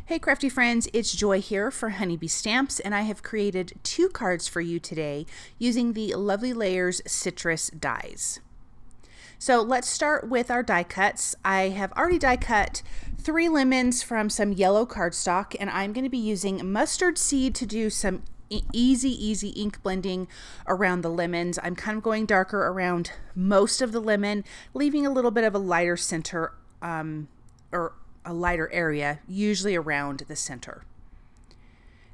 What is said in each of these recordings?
Hey crafty friends, it's Joy here for Honeybee Stamps, and I have created 2 cards for you today using the Lovely Layers citrus dies. So let's start with our die cuts. I have already die cut 3 lemons from some yellow cardstock, and I'm going to be using mustard seed to do some easy ink blending around the lemons. I'm kind of going darker around most of the lemon, leaving a little bit of a lighter center or a lighter area, usually around the center.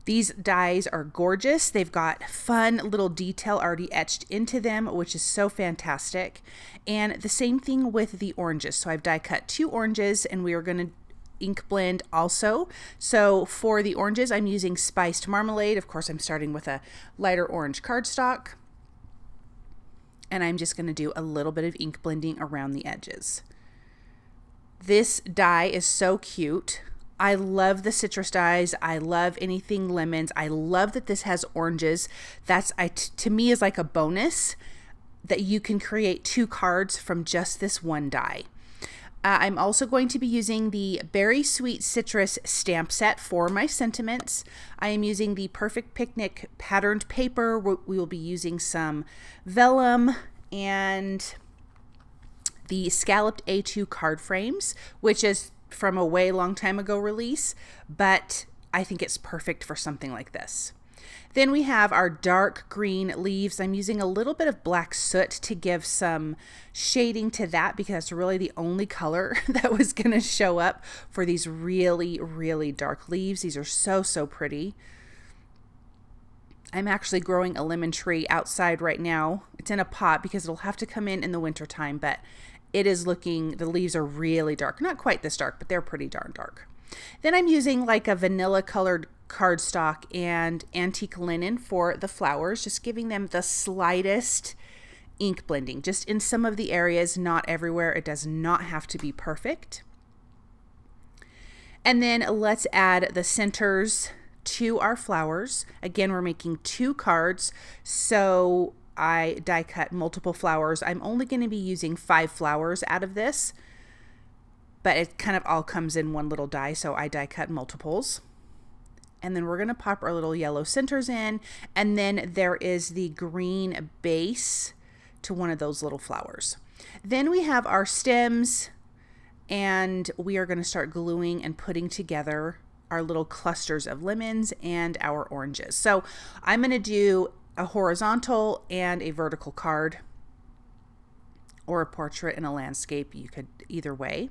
These dies are gorgeous. They've got fun little detail already etched into them, which is so fantastic. And the same thing with the oranges. So I've die cut 2 oranges, and we are going to ink blend also. So for the oranges, I'm using spiced marmalade. Of course, I'm starting with a lighter orange cardstock. And I'm just going to do a little bit of ink blending around the edges. This die is so cute. I love the citrus dies. I love anything lemons. I love that this has oranges. That's to me is like a bonus that you can create 2 cards from just this one die. I'm also going to be using the Berry Sweet Citrus stamp set for my sentiments. I am using the Perfect Picnic patterned paper. We will be using some vellum and the Scalloped A2 card frames, which is from a way long time ago release, but I think it's perfect for something like this. Then we have our dark green leaves. I'm using a little bit of black soot to give some shading to that because it's really the only color that was going to show up for these really dark leaves. These are so pretty. I'm actually growing a lemon tree outside right now. It's in a pot because it'll have to come in the winter time, but it is looking, the leaves are really dark. Not quite this dark, but they're pretty darn dark. Then I'm using like a vanilla colored cardstock and antique linen for the flowers, just giving them the slightest ink blending, just in some of the areas, not everywhere. It does not have to be perfect. And then let's add the centers to our flowers. Again, we're making 2 cards, so I die cut multiple flowers. I'm only going to be using 5 flowers out of this, but it kind of all comes in one little die, so I die cut multiples. And then we're going to pop our little yellow centers in, and then there is the green base to one of those little flowers. Then we have our stems, and we are going to start gluing and putting together our little clusters of lemons and our oranges. So I'm going to do a horizontal and a vertical card, or a portrait and a landscape. You could either way.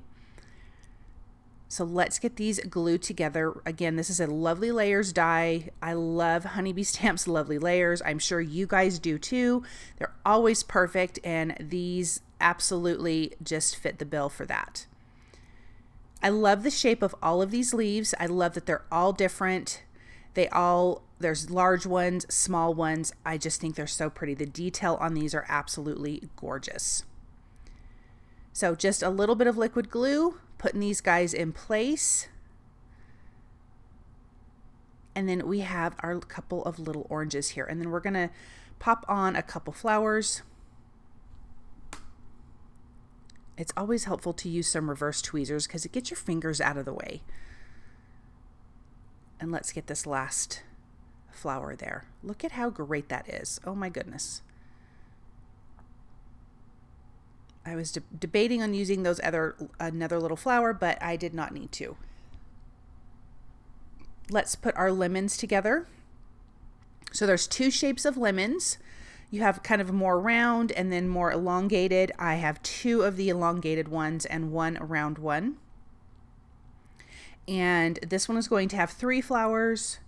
So let's get these glued together. Again, this is a Lovely Layers die. I love Honeybee Stamps Lovely Layers. I'm sure you guys do too. They're always perfect, and these absolutely just fit the bill for that. I love the shape of all of these leaves. I love that they're all different. There's large ones, small ones. I just think they're so pretty. The detail on these are absolutely gorgeous. So just a little bit of liquid glue, putting these guys in place. And then we have our couple of little oranges here. And then we're going to pop on a couple flowers. It's always helpful to use some reverse tweezers because it gets your fingers out of the way. And let's get this last flower there. Look at how great that is. Oh my goodness. I was debating on using another little flower, but I did not need to. Let's put our lemons together. So there's 2 shapes of lemons. You have kind of more round and then more elongated. I have 2 of the elongated ones and 1 round one. And this one is going to have 3 flowers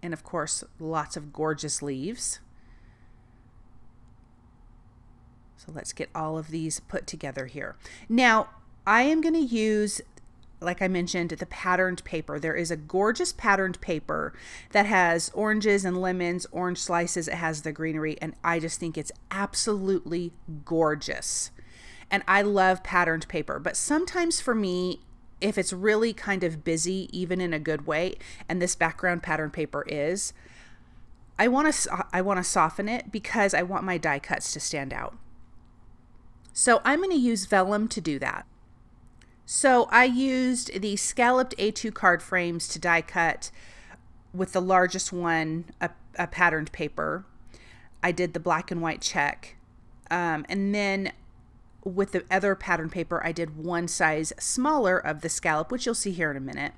and of course lots of gorgeous leaves. So let's get all of these put together here. Now I am going to use, like I mentioned, the patterned paper. There is a gorgeous patterned paper that has oranges and lemons, orange slices. It has the greenery, and I just think it's absolutely gorgeous. And I love patterned paper, but sometimes for me, if it's really kind of busy, even in a good way, and this background pattern paper is, I want to soften it because I want my die cuts to stand out. So I'm going to use vellum to do that. So I used the scalloped A2 card frames to die cut, with the largest one a patterned paper. I did the black and white check. And then with the other patterned paper, I did one size smaller of the scallop, which you'll see here in a minute.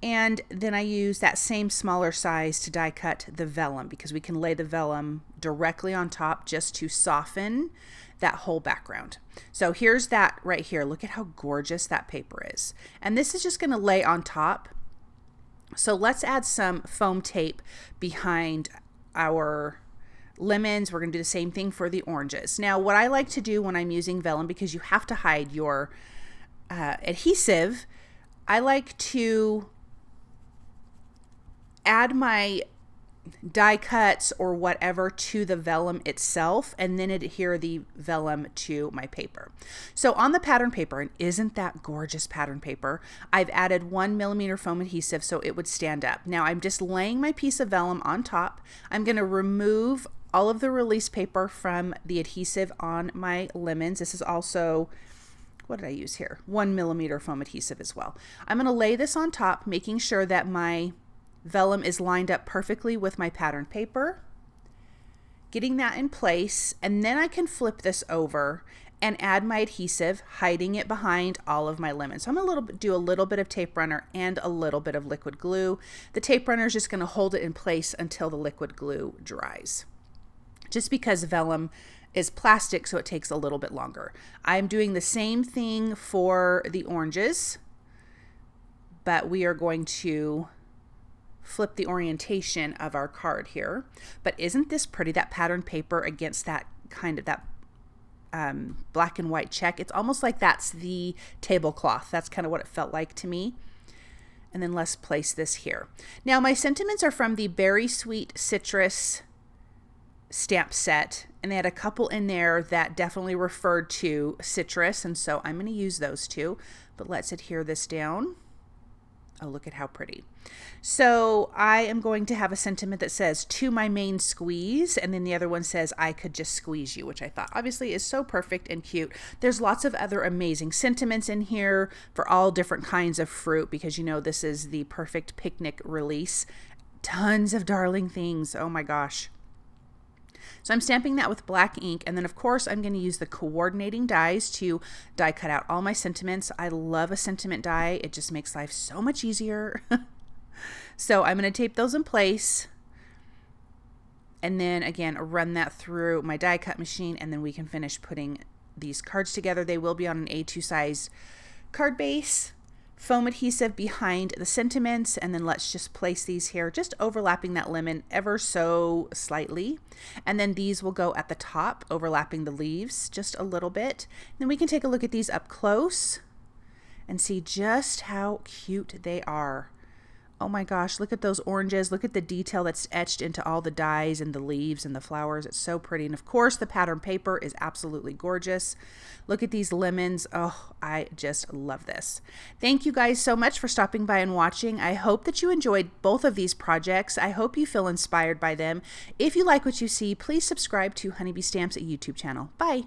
And then I used that same smaller size to die cut the vellum, because we can lay the vellum directly on top just to soften that whole background. So here's that right here. Look at how gorgeous that paper is. And this is just going to lay on top. So let's add some foam tape behind our lemons. We're going to do the same thing for the oranges. Now, what I like to do when I'm using vellum, because you have to hide your adhesive, I like to add my die cuts or whatever to the vellum itself, and then adhere the vellum to my paper. So on the pattern paper, and isn't that gorgeous pattern paper, I've added 1mm foam adhesive so it would stand up. Now I'm just laying my piece of vellum on top. I'm going to remove all of the release paper from the adhesive on my lemons. This is also, what did I use here? 1mm foam adhesive as well. I'm going to lay this on top, making sure that my vellum is lined up perfectly with my pattern paper, getting that in place, and then I can flip this over and add my adhesive, hiding it behind all of my lemons. So I'm going to do a little bit of tape runner and a little bit of liquid glue. The tape runner is just going to hold it in place until the liquid glue dries, just because vellum is plastic, so it takes a little bit longer. I'm doing the same thing for the oranges, but we are going to flip the orientation of our card here. But isn't this pretty, that pattern paper against that kind of that black and white check? It's almost like that's the tablecloth. That's kind of what it felt like to me. And then let's place this here. Now my sentiments are from the Berry Sweet Citrus stamp set, and they had a couple in there that definitely referred to citrus, and so I'm going to use those two. But let's adhere this down. Oh, look at how pretty. So I am going to have a sentiment that says, "To my main squeeze," and then the other one says, "I could just squeeze you," which I thought obviously is so perfect and cute. There's lots of other amazing sentiments in here for all different kinds of fruit, because you know this is the perfect picnic release. Tons of darling things. Oh my gosh. So I'm stamping that with black ink, and then of course I'm going to use the coordinating dies to die cut out all my sentiments. I love a sentiment die. It just makes life so much easier. So I'm going to tape those in place, and then again run that through my die cut machine, and then we can finish putting these cards together. They will be on an A2 size card base. Foam adhesive behind the sentiments, and then let's just place these here, just overlapping that lemon ever so slightly, and then these will go at the top, overlapping the leaves just a little bit. Then we can take a look at these up close and see just how cute they are. Oh my gosh, look at those oranges. Look at the detail that's etched into all the dies and the leaves and the flowers. It's so pretty. And of course, the pattern paper is absolutely gorgeous. Look at these lemons. Oh, I just love this. Thank you guys so much for stopping by and watching. I hope that you enjoyed both of these projects. I hope you feel inspired by them. If you like what you see, please subscribe to Honeybee Stamps YouTube channel. Bye.